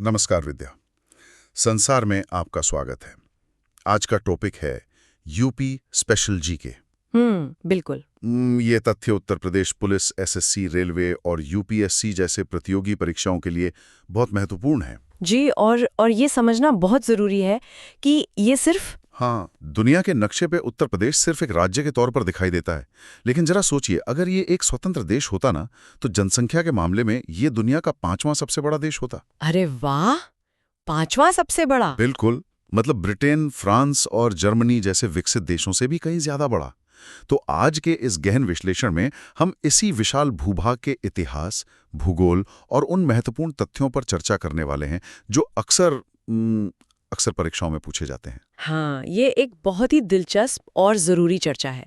नमस्कार विद्या। संसार में आपका स्वागत है। आज का टॉपिक है यूपी स्पेशल जीके। बिल्कुल। ये तथ्य Uttar Pradesh police, SSC, railway और यूपीएससी जैसे प्रतियोगी परीक्षाओं के लिए बहुत महत्वपूर्ण है। जी, और ये समझना बहुत जरूरी है कि ये सिर्फ हाँ, दुनिया के नक्शे पे उत्तर प्रदेश सिर्फ एक राज्य के तौर पर दिखाई देता है, लेकिन जरा सोचिए, अगर ये एक स्वतंत्र देश होता ना, तो जनसंख्या के मामले में ये दुनिया का 5वां सबसे बड़ा देश होता। अरे वाह, 5वां सबसे बड़ा। बिल्कुल, मतलब ब्रिटेन, फ्रांस और जर्मनी जैसे विकसित देशों से भी कहीं ज्यादा बड़ा। तो आज के इस गहन विश्लेषण में हम इसी विशाल भूभाग के इतिहास, भूगोल और उन महत्वपूर्ण तथ्यों पर चर्चा करने वाले हैं जो अक्सर परीक्षाओं में पूछे जाते हैं। हाँ, ये एक बहुत ही दिलचस्प और ज़रूरी चर्चा है,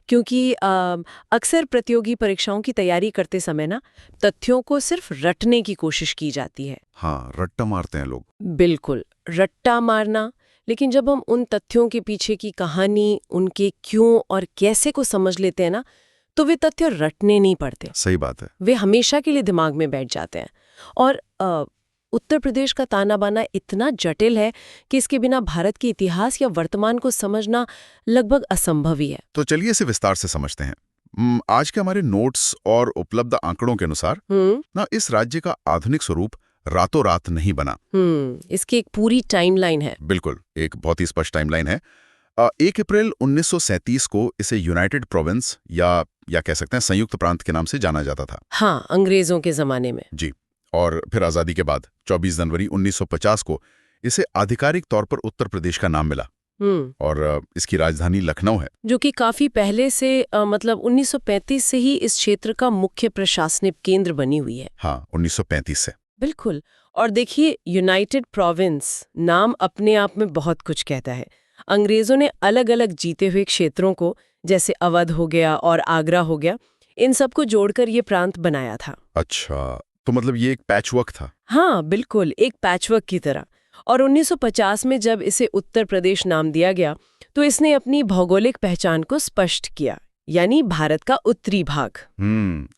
क्योंकि अक्सर प्रतियोगी परीक्षाओं की तैयारी करते समय ना तथ्यों को सिर्फ रटने की कोशिश की जाती है। हाँ, रट्टा मारते हैं लोग। बिल्कुल, रट्टा मारना। लेकिन जब हम उन तथ्यों के पीछे की कहानी, उनके क्यों और कैसे को समझ लेते हैं ना, तो वे तथ्य रटने नहीं पड़ते। सही बात है। वे हमेशा के लिए दिमाग में बैठ जाते हैं। और उत्तर प्रदेश का ताना बाना इतना जटिल है कि इसके बिना भारत के इतिहास या वर्तमान को समझना लगभग असंभव ही है। तो चलिए इसे विस्तार से समझते हैं। आज के हमारे नोट्स और उपलब्ध आंकड़ों के अनुसार ना इस राज्य का आधुनिक स्वरूप रातों रात नहीं बना। इसकी एक पूरी टाइमलाइन है। बिल्कुल, एक बहुत ही स्पष्ट टाइमलाइन है। 1 अप्रैल 1937 को इसे यूनाइटेड प्रोविंस या कह सकते हैं संयुक्त प्रांत के नाम से जाना जाता था। हाँ, अंग्रेजों के जमाने में। जी। और फिर आजादी के बाद 24 जनवरी 1950 को इसे आधिकारिक तौर पर उत्तर प्रदेश का नाम मिला। और इसकी राजधानी लखनऊ है, जो कि काफी पहले से मतलब 1935 से ही इस क्षेत्र का मुख्य प्रशासनिक केंद्र बनी हुई है। हाँ, 1935 से। बिल्कुल। और देखिए, यूनाइटेड प्रोविंस नाम अपने आप में बहुत कुछ कहता है। अंग्रेजों ने अलग अलग जीते हुए क्षेत्रों को, जैसे अवध हो गया और आगरा हो गया, इन सबको जोड़कर ये प्रांत बनाया था। अच्छा, तो मतलब ये एक पैचवर्क था। हाँ, बिल्कुल, एक पैचवर्क की तरह। और 1950 में जब इसे उत्तर प्रदेश नाम दिया गया, तो इसने अपनी भौगोलिक पहचान को स्पष्ट किया, यानी भारत का उत्तरी भाग।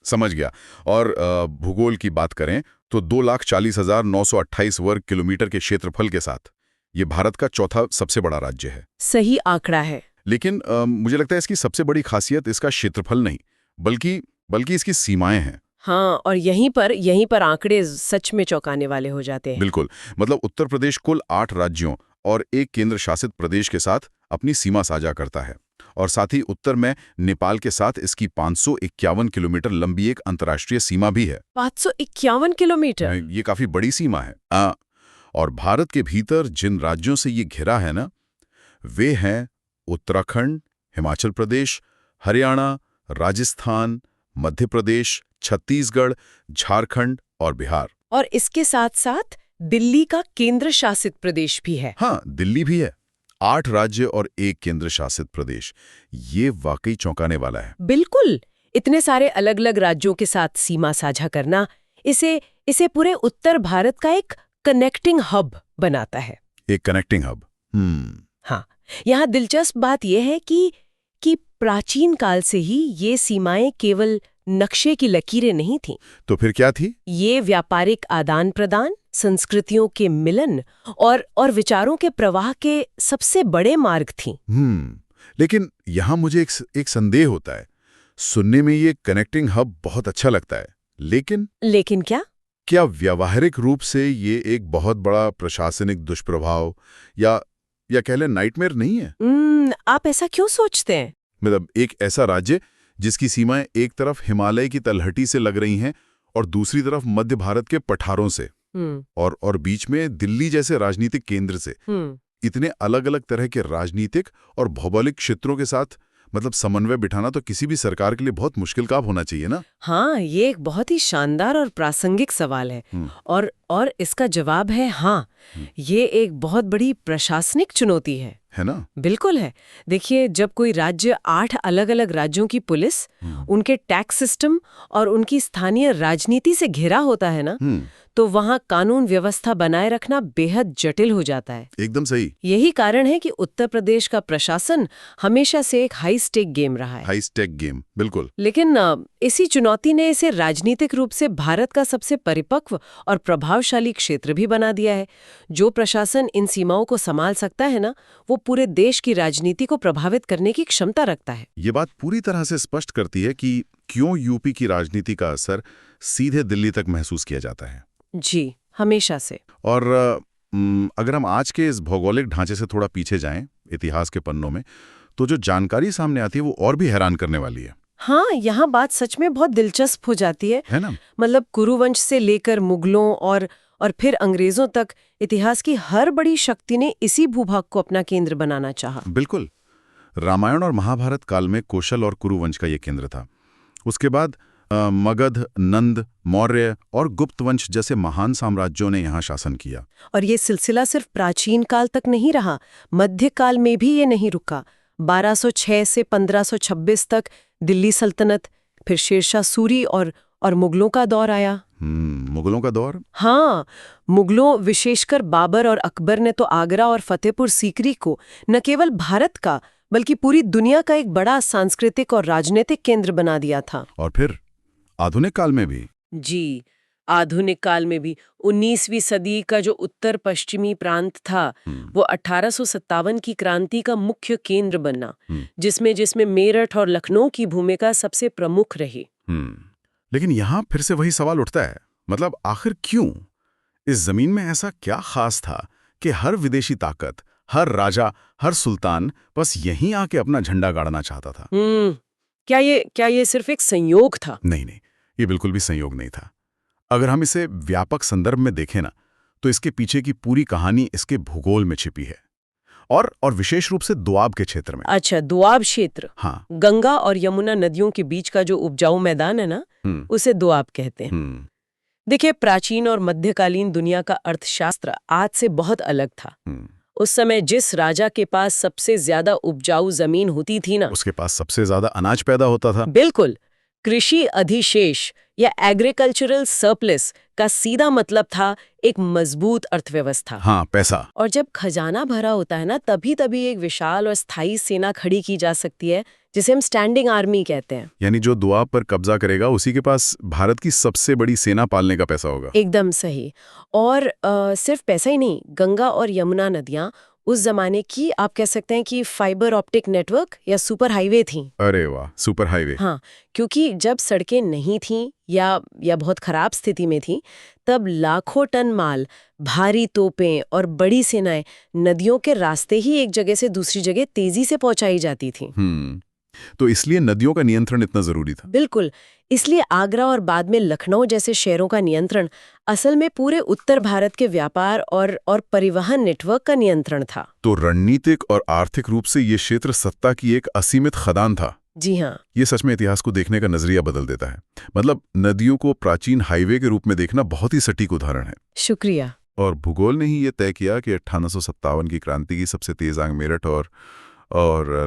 समझ गया। और भूगोल की बात करें तो 2,40,928 वर्ग किलोमीटर के क्षेत्रफल के साथ ये भारत का चौथा सबसे बड़ा राज्य है। सही आंकड़ा है। लेकिन मुझे लगता है इसकी सबसे बड़ी खासियत इसका क्षेत्रफल नहीं, बल्कि इसकी सीमाएं हैं। हाँ, और यहीं पर आंकड़े सच में चौंकाने वाले हो जाते हैं। बिल्कुल, मतलब उत्तर प्रदेश कुल 8 राज्यों और एक केंद्र शासित प्रदेश के साथ अपनी सीमा साझा करता है। और साथ ही उत्तर में नेपाल के साथ इसकी 551 किलोमीटर लंबी एक अंतर्राष्ट्रीय सीमा भी है। 551 किलोमीटर? ये काफी बड़ी सीमा है। और भारत के भीतर जिन राज्यों से ये घिरा है ना, वे हैं उत्तराखंड, हिमाचल प्रदेश, हरियाणा, राजस्थान, मध्य प्रदेश, छत्तीसगढ़, झारखंड और बिहार। और इसके साथ साथ दिल्ली का केंद्र शासित प्रदेश भी है। हाँ, दिल्ली भी है। 8 राज्य और एक केंद्र शासित प्रदेश। ये वाकई चौंकाने वाला है। बिल्कुल, इतने सारे अलग अलग राज्यों के साथ सीमा साझा करना इसे पूरे उत्तर भारत का एक कनेक्टिंग हब बनाता है। एक कनेक्टिंग हब। हाँ, यहाँ दिलचस्प बात यह है कि प्राचीन काल से ही ये सीमाएं केवल नक्शे की लकीरें नहीं थीं। तो फिर क्या थी? ये व्यापारिक आदान प्रदान, संस्कृतियों के मिलन और विचारों के प्रवाह के सबसे बड़े मार्ग थीं। लेकिन यहाँ मुझे एक संदेह होता है। सुनने में ये कनेक्टिंग हब बहुत अच्छा लगता है, लेकिन क्या व्यावहारिक रूप से ये एक बहुत बड़ा प्रशासनिक दुष्प्रभाव या कह लें नाइटमेयर नहीं है? आप ऐसा क्यों सोचते हैं? मतलब एक ऐसा राज्य जिसकी सीमाएं एक तरफ हिमालय की तलहटी से लग रही हैं और दूसरी तरफ मध्य भारत के पठारों से, और बीच में दिल्ली जैसे राजनीतिक केंद्र से, इतने अलग अलग तरह के राजनीतिक और भौगोलिक क्षेत्रों के साथ मतलब समन्वय बिठाना तो किसी भी सरकार के लिए बहुत मुश्किल काम होना चाहिए ना। हाँ, ये एक बहुत ही शानदार और प्रासंगिक सवाल है। और इसका जवाब है हाँ, ये एक बहुत बड़ी प्रशासनिक चुनौती है ना? बिल्कुल है। देखिए, जब कोई राज्य 8 अलग अलग राज्यों की पुलिस, उनके टैक्स सिस्टम और उनकी स्थानीय राजनीति से घिरा होता है ना, तो वहाँ कानून व्यवस्था बनाए रखना बेहद जटिल हो जाता है। एकदम सही। यही कारण है कि उत्तर प्रदेश का प्रशासन हमेशा से एक हाई स्टेक गेम रहा है। हाई स्टेक गेम, बिल्कुल। लेकिन इसी चुनौती ने इसे राजनीतिक रूप से भारत का सबसे परिपक्व और प्रभावशाली प्रभावशाली क्षेत्र भी बना दिया है। जो प्रशासन इन सीमाओं को संभाल सकता है ना, वो पूरे देश की राजनीति को प्रभावित करने की क्षमता रखता है। ये बात पूरी तरह से स्पष्ट करती है कि क्यों यूपी की राजनीति का असर सीधे दिल्ली तक महसूस किया जाता है। जी, हमेशा से। और अगर हम आज के इस भौगोलिक ढांचे से थोड़ा पीछे जाएं, इतिहास के पन्नों में, तो जो जानकारी सामने आती है वो और भी हैरान करने वाली है। हाँ, यहाँ बात सच में बहुत दिलचस्प हो जाती है ना? मतलब कुरुवंश से लेकर मुगलों और फिर अंग्रेजों तक इतिहास की हर बड़ी शक्ति ने इसी भूभाग को अपना केंद्र बनाना चाहा। बिल्कुल। रामायण और महाभारत काल में कौशल और कुरुवंश का ये केंद्र था। उसके बाद मगध, नंद, मौर्य और गुप्त वंश जैसे महान साम्राज्यों ने यहाँ शासन किया। और ये सिलसिला सिर्फ प्राचीन काल तक नहीं रहा, मध्यकाल में भी ये नहीं रुका। 1206 से 1526 तक दिल्ली सल्तनत, फिर शेरशाह सूरी और मुगलों का दौर आया। मुगलों का दौर? हाँ, मुगलों, विशेषकर बाबर और अकबर ने तो आगरा और फतेहपुर सीकरी को न केवल भारत का बल्कि पूरी दुनिया का एक बड़ा सांस्कृतिक और राजनीतिक केंद्र बना दिया था। और फिर आधुनिक काल में भी? जी, आधुनिक काल में भी 19वीं सदी का जो उत्तर पश्चिमी प्रांत था वो 1857 की क्रांति का मुख्य केंद्र बना, जिसमें मेरठ और लखनऊ की भूमिका सबसे प्रमुख रही। लेकिन यहाँ फिर से वही सवाल उठता है, मतलब आखिर क्यों? इस जमीन में ऐसा क्या खास था कि हर विदेशी ताकत, हर राजा, हर सुल्तान बस यहीं आके अपना झंडा गाड़ना चाहता था? क्या ये सिर्फ एक संयोग था? नहीं, ये बिल्कुल भी संयोग नहीं था। अगर हम इसे व्यापक संदर्भ में देखें ना, तो इसके पीछे की पूरी कहानी इसके भूगोल में छिपी है, और विशेष रूप से दोआब के क्षेत्र में। अच्छा, दोआब क्षेत्र। हाँ, गंगा और यमुना नदियों के बीच का जो उपजाऊ मैदान है ना, उसे दोआब कहते हैं। देखिए, प्राचीन और मध्यकालीन दुनिया का अर्थशास्त्र आज से बहुत अलग था। उस समय जिस राजा के पास सबसे ज्यादा उपजाऊ जमीन होती थी ना, उसके पास सबसे ज्यादा अनाज पैदा होता था। बिल्कुल। कृषि अधिशेष या एग्रीकल्चरल सरप्लस का सीधा मतलब था एक मजबूत अर्थव्यवस्था। हाँ, पैसा। और जब खजाना भरा होता है ना, तभी एक विशाल और स्थायी सेना खड़ी की जा सकती है, जिसे हम स्टैंडिंग आर्मी कहते हैं। यानी जो दोआब पर कब्जा करेगा उसी के पास भारत की सबसे बड़ी सेना पालने का पैसा होगा। एकदम सही। और सिर्फ पैसा ही नहीं, गंगा और यमुना नदियां उस जमाने की, आप कह सकते हैं कि फाइबर ऑप्टिक नेटवर्क या सुपर हाईवे थी। अरे वाह, सुपर हाईवे। हाँ, क्योंकि जब सड़कें नहीं थीं या बहुत खराब स्थिति में थीं, तब लाखों टन माल, भारी तोपें और बड़ी सेनाएं नदियों के रास्ते ही एक जगह से दूसरी जगह तेजी से पहुंचाई जाती थीं। तो इसलिए नदियों का नियंत्रण इतना जरूरी था। बिल्कुल। इसलिए आगरा और बाद में लखनऊ जैसे शहरों का नियंत्रण असल में पूरे उत्तर भारत के व्यापार और परिवहन नेटवर्क का नियंत्रण था। तो रणनीतिक और आर्थिक रूप से ये क्षेत्र सत्ता की एक असीमित खदान था। जी हाँ। ये सच में इतिहास को देखने का नजरिया बदल देता है। मतलब नदियों को प्राचीन हाईवे के रूप में देखना बहुत ही सटीक उदाहरण है। शुक्रिया। और भूगोल ने ही ये तय किया कि 1857 की क्रांति की सबसे तेज आंग मेरठ और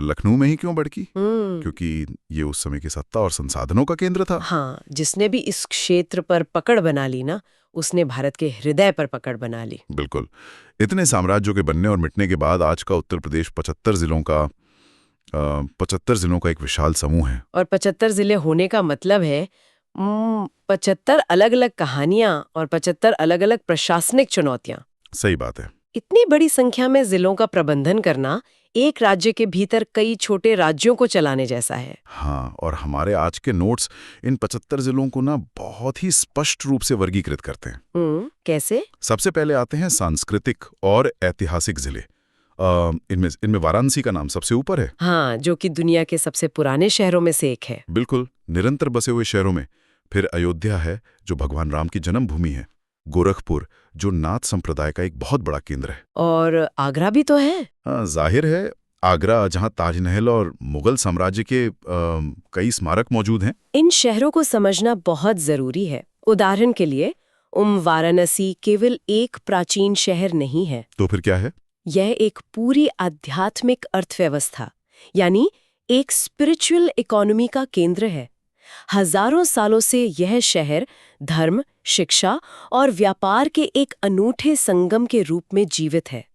लखनऊ में ही क्यों बढ़की? क्योंकि ये उस समय की सत्ता और संसाधनों का केंद्र था। हाँ, जिसने भी इस क्षेत्र पर पकड़ बना ली ना, उसने भारत के हृदय पर पकड़ बना ली। बिल्कुल। इतने साम्राज्यों के बनने और मिटने के बाद आज का उत्तर प्रदेश 75 जिलों का एक विशाल समूह है। और 75 जिले होने का मतलब है 75 अलग अलग कहानियां और 75 अलग अलग प्रशासनिक चुनौतियां। सही बात है। इतनी बड़ी संख्या में जिलों का प्रबंधन करना एक राज्य के भीतर कई छोटे राज्यों को चलाने जैसा है। हाँ, और हमारे आज के नोट्स इन 75 जिलों को ना बहुत ही स्पष्ट रूप से वर्गीकृत करते हैं। कैसे? सबसे पहले आते हैं सांस्कृतिक और ऐतिहासिक जिले। इनमें वाराणसी का नाम सबसे ऊपर है। हाँ, जो कि दुनिया के सबसे पुराने शहरों में से एक है। बिल्कुल, निरंतर बसे हुए शहरों में। फिर अयोध्या है, जो भगवान राम की जन्मभूमि है। गोरखपुर, जो नाथ संप्रदाय का एक बहुत बड़ा केंद्र है। और आगरा भी तो है। हाँ, जाहिर है, आगरा जहाँ ताजमहल और मुगल साम्राज्य के कई स्मारक मौजूद हैं। इन शहरों को समझना बहुत जरूरी है। उदाहरण के लिए वाराणसी केवल एक प्राचीन शहर नहीं है। तो फिर क्या है? यह एक पूरी आध्यात्मिक अर्थव्यवस्था, यानी एक स्पिरिचुअल इकोनॉमी का केंद्र है। हजारों सालों से यह शहर धर्म, शिक्षा और व्यापार के एक अनूठे संगम के रूप में जीवित है।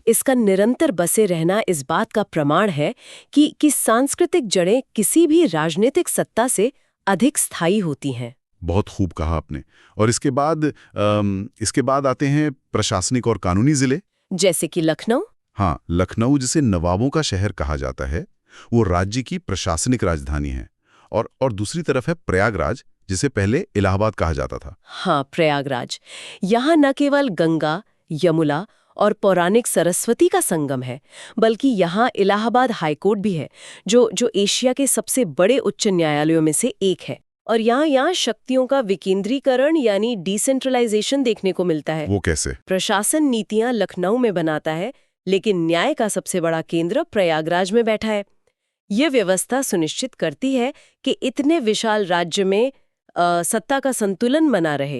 इसका निरंतर बसे रहना इस बात का प्रमाण है कि सांस्कृतिक जड़ें किसी भी राजनीतिक सत्ता से अधिक स्थायी होती हैं। बहुत खूब कहा आपने। और इसके बाद आते हैं प्रशासनिक और कानूनी जिले। जैसे कि लखनऊ। हाँ, लखनऊ जिसे नवाबों का शहर कहा जाता है, वो राज्य की प्रशासनिक राजधानी है। और दूसरी तरफ है प्रयागराज, जिसे पहले इलाहाबाद कहा जाता था। हाँ, प्रयागराज। यहाँ न केवल गंगा, यमुना और पौराणिक सरस्वती का संगम है, बल्कि यहाँ इलाहाबाद हाईकोर्ट भी है, जो एशिया के सबसे बड़े उच्च न्यायालयों में से एक है। और यहाँ शक्तियों का विकेंद्रीकरण यानी डिसेंट्रलाइजेशन देखने को मिलता है। वो कैसे? प्रशासन नीतियां लखनऊ में बनाता है, लेकिन न्याय का सबसे बड़ा केंद्र प्रयागराज में बैठा है। ये व्यवस्था सुनिश्चित करती है कि इतने विशाल राज्य में सत्ता का संतुलन बना रहे।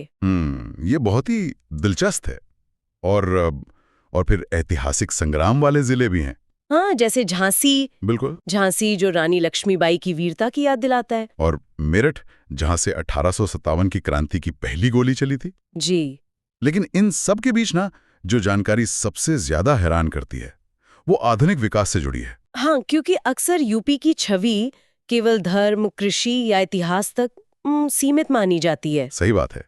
ये बहुत ही दिलचस्प है। और फिर ऐतिहासिक संग्राम वाले जिले भी हैं। हाँ, जैसे झांसी। बिल्कुल। झांसी जो रानी लक्ष्मीबाई की वीरता की याद दिलाता है। और मेरठ, जहां से 1857 की क्रांति की पहली गोली चली थी। जी। लेकिन इन सब के बीच ना, जो जानकारी सबसे ज्यादा हैरान करती है, वो आधुनिक विकास से जुड़ी है। हाँ, क्योंकि अक्सर यूपी की छवि केवल धर्म, कृषि या इतिहास तक सीमित मानी जाती है। सही बात है।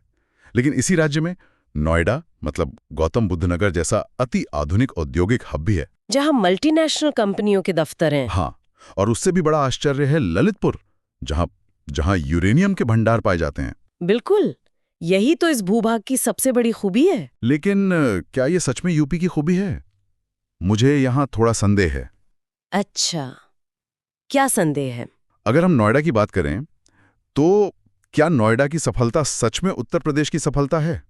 लेकिन इसी राज्य में नोएडा, मतलब गौतम बुद्ध नगर जैसा अति आधुनिक औद्योगिक हब भी है, जहां मल्टीनेशनल कंपनियों के दफ्तर हैं। हाँ, और उससे भी बड़ा आश्चर्य है ललितपुर, जहां यूरेनियम के भंडार पाए जाते हैं। बिल्कुल, यही तो इस भूभाग की सबसे बड़ी खूबी है। लेकिन क्या ये सच में यूपी की खूबी है? मुझे यहाँ थोड़ा संदेह है। अच्छा, क्या संदेह है? अगर हम नोएडा की बात करें, तो क्या नोएडा की सफलता सच में उत्तर प्रदेश की सफलता है,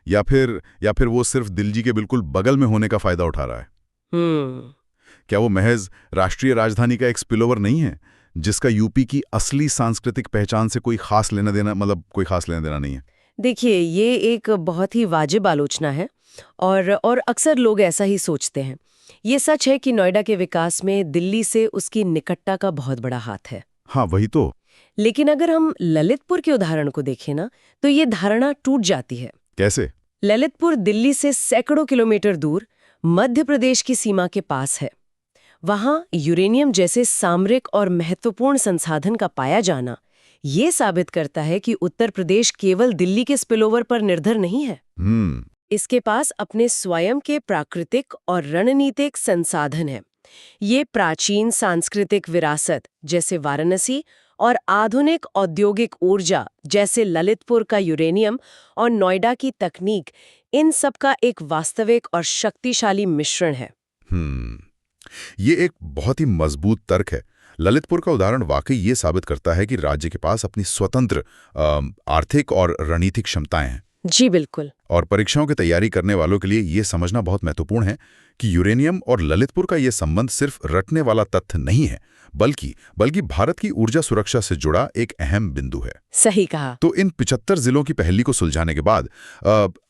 या फिर वो सिर्फ दिल्ली के बिल्कुल बगल में होने का फायदा उठा रहा है? क्या वो महज राष्ट्रीय राजधानी का एक स्पिलओवर नहीं है, जिसका यूपी की असली सांस्कृतिक पहचान से कोई खास लेना देना नहीं है? देखिए, ये एक बहुत ही वाजिब आलोचना है, और अक्सर लोग ऐसा ही सोचते हैं। ये सच है कि नोएडा के विकास में दिल्ली से उसकी निकटता का बहुत बड़ा हाथ है। हाँ, वही तो। लेकिन अगर हम ललितपुर के उदाहरण को देखें ना, तो ये धारणा टूट जाती है। कैसे? ललितपुर दिल्ली से सैकड़ों किलोमीटर दूर मध्य प्रदेश की सीमा के पास है। वहां यूरेनियम जैसे सामरिक और महत्वपूर्ण संसाधन का पाया जाना ये साबित करता है कि उत्तर प्रदेश केवल दिल्ली के स्पिलओवर पर निर्भर नहीं है। इसके पास अपने स्वयं के प्राकृतिक और रणनीतिक संसाधन हैं। ये प्राचीन सांस्कृतिक विरासत जैसे वाराणसी और आधुनिक औद्योगिक ऊर्जा जैसे ललितपुर का यूरेनियम और नोएडा की तकनीक, इन सब का एक वास्तविक और शक्तिशाली मिश्रण है। ये एक बहुत ही मजबूत तर्क है। ललितपुर का उदाहरण वाकई ये साबित करता है कि राज्य के पास अपनी स्वतंत्र आर्थिक और रणनीतिक क्षमताएं हैं। जी बिल्कुल। और परीक्षाओं की तैयारी करने वालों के लिए ये समझना बहुत महत्वपूर्ण है कि यूरेनियम और ललितपुर का ये संबंध सिर्फ रटने वाला तथ्य नहीं है, बल्कि भारत की ऊर्जा सुरक्षा से जुड़ा एक अहम बिंदु है। सही कहा। तो इन 75 जिलों की पहेली को सुलझाने के बाद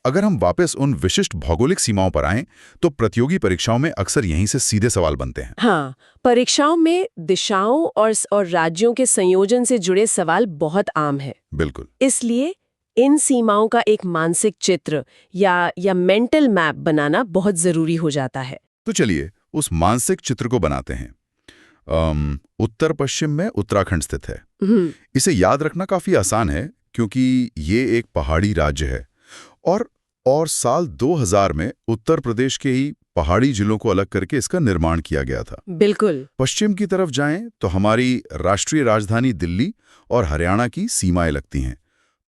अगर हम वापस उन विशिष्ट भौगोलिक सीमाओं पर आएं, तो प्रतियोगी परीक्षाओं में अक्सर यहीं से सीधे सवाल बनते हैं। हाँ, परीक्षाओं में दिशाओं और राज्यों के संयोजन से जुड़े सवाल बहुत आम है। बिल्कुल। इसलिए इन सीमाओं का एक मानसिक चित्र या मेंटल मैप बनाना बहुत जरूरी हो जाता है। तो चलिए उस मानसिक चित्र को बनाते हैं। उत्तर पश्चिम में उत्तराखंड स्थित है। इसे याद रखना काफी आसान है, क्योंकि ये एक पहाड़ी राज्य है। और साल 2000 में उत्तर प्रदेश के ही पहाड़ी जिलों को अलग करके इसका निर्माण किया गया था। बिल्कुल। पश्चिम की तरफ जाएं तो हमारी राष्ट्रीय राजधानी दिल्ली और हरियाणा की सीमाएं लगती हैं।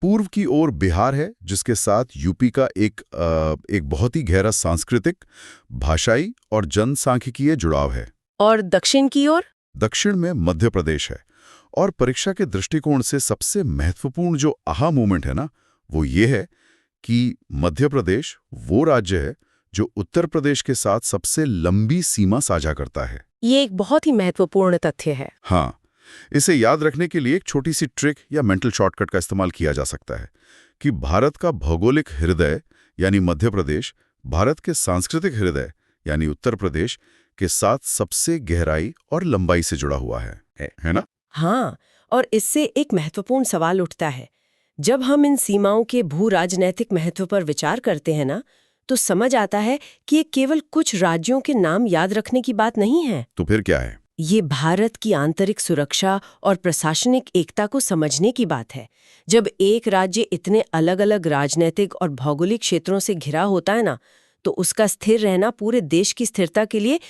पूर्व की ओर बिहार है, जिसके साथ यूपी का एक बहुत ही गहरा सांस्कृतिक, भाषाई और जनसांख्यिकीय जुड़ाव है। और दक्षिण की ओर? दक्षिण में मध्य प्रदेश है। और परीक्षा के दृष्टिकोण से सबसे महत्वपूर्ण जो आहा मोमेंट है ना, वो ये है कि मध्य प्रदेश वो राज्य है जो उत्तर प्रदेश के साथ सबसे लंबी सीमा साझा करता है। ये एक बहुत ही महत्वपूर्ण तथ्य है। हाँ, इसे याद रखने के लिए एक छोटी सी ट्रिक या मेंटल शॉर्टकट का इस्तेमाल किया जा सकता है कि भारत का भौगोलिक हृदय यानी मध्य प्रदेश भारत के सांस्कृतिक हृदय यानी उत्तर प्रदेश के साथ सबसे गहराई और लंबाई से जुड़ा हुआ है ना? हाँ, और इससे एक महत्वपूर्ण सवाल उठता है। जब हम इन सीमाओं के भू राजनैतिक महत्व पर विचार करते हैं ना, तो समझ आता है कि ये केवल कुछ राज्यों के नाम याद रखने की बात नहीं है। तो फिर क्या है? ये भारत की आंतरिक सुरक्षा और प्रशासनिक एकता को समझने की बात है। जब एक राज्य इतने अलग-अलग राजनीतिक और भौगोलिक क्षेत्रों से घिरा होता है ना, तो उसका स्थिर रहना पूरे देश की स्थिरता के लिए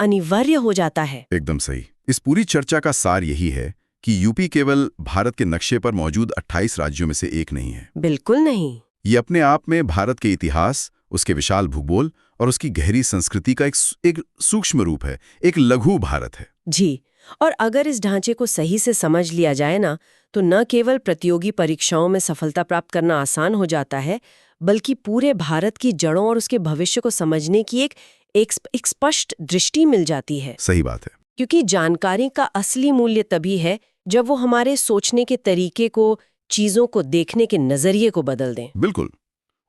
अनिवार्य हो जाता है। एकदम सही। इस पूरी चर्चा का सार यही है कि यूपी केवल भारत के नक्शे पर मौजूद 28 राज्यों में से एक नहीं है। बिल्कुल नहीं। ये अपने आप में भारत के इतिहास, उसके विशाल भूगोल और उसकी गहरी संस्कृति का एक सूक्ष्म रूप है, एक लघु भारत है। जी, और अगर इस ढांचे को सही से समझ लिया जाए ना, तो न केवल प्रतियोगी परीक्षाओं में सफलता प्राप्त करना आसान हो जाता है, बल्कि पूरे भारत की जड़ों और उसके भविष्य को समझने की एक स्पष्ट दृष्टि मिल जाती है। सही बात है। क्योंकि जानकारी का असली मूल्य तभी है जब वो हमारे सोचने के तरीके को, चीजों को देखने के नजरिए को बदल दें। बिल्कुल।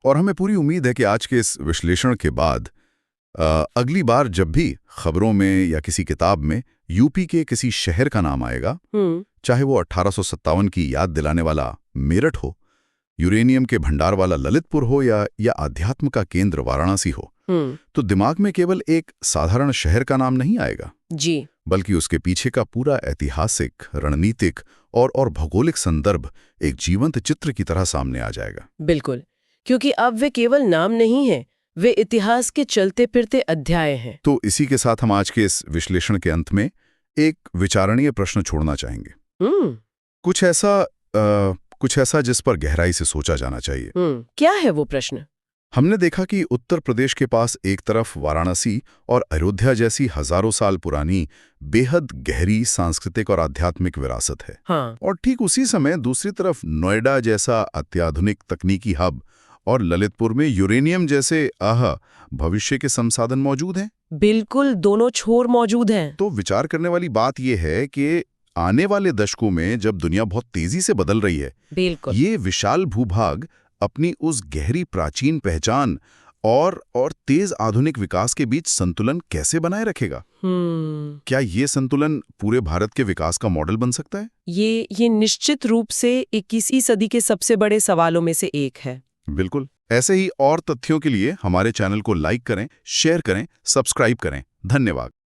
और हमें पूरी उम्मीद है कि आज के इस विश्लेषण के बाद अगली बार जब भी खबरों में या किसी किताब में यूपी के किसी शहर का नाम आएगा, चाहे वो 1857 की याद दिलाने वाला मेरठ हो, यूरेनियम के भंडार वाला ललितपुर हो या आध्यात्म का केंद्र वाराणसी हो, तो दिमाग में केवल एक साधारण शहर का नाम नहीं आएगा जी, बल्कि उसके पीछे का पूरा ऐतिहासिक, रणनीतिक और भौगोलिक संदर्भ एक जीवंत चित्र की तरह सामने आ जाएगा। बिल्कुल, क्योंकि अब वे केवल नाम नहीं हैं, वे इतिहास के चलते फिरते अध्याय हैं। तो इसी के साथ हम आज के इस विश्लेषण के अंत में एक विचारणीय प्रश्न छोड़ना चाहेंगे। कुछ ऐसा जिस पर गहराई से सोचा जाना चाहिए। क्या है वो प्रश्न? हमने देखा कि उत्तर प्रदेश के पास एक तरफ वाराणसी और अयोध्या जैसी हजारों साल पुरानी बेहद गहरी सांस्कृतिक और आध्यात्मिक विरासत है। हाँ। और ठीक उसी समय दूसरी तरफ नोएडा जैसा अत्याधुनिक तकनीकी हब और ललितपुर में यूरेनियम जैसे भविष्य के संसाधन मौजूद हैं। बिल्कुल, दोनों छोर मौजूद हैं। तो विचार करने वाली बात यह है कि आने वाले दशकों में जब दुनिया बहुत तेजी से बदल रही है, बिल्कुल, ये विशाल भूभाग अपनी उस गहरी प्राचीन पहचान और तेज आधुनिक विकास के बीच संतुलन कैसे बनाए रखेगा? क्या ये संतुलन पूरे भारत के विकास का मॉडल बन सकता है? ये निश्चित रूप से 21वीं सदी के सबसे बड़े सवालों में से एक है। बिल्कुल। ऐसे ही और तथ्यों के लिए हमारे चैनल को लाइक करें, शेयर करें, सब्सक्राइब करें। धन्यवाद।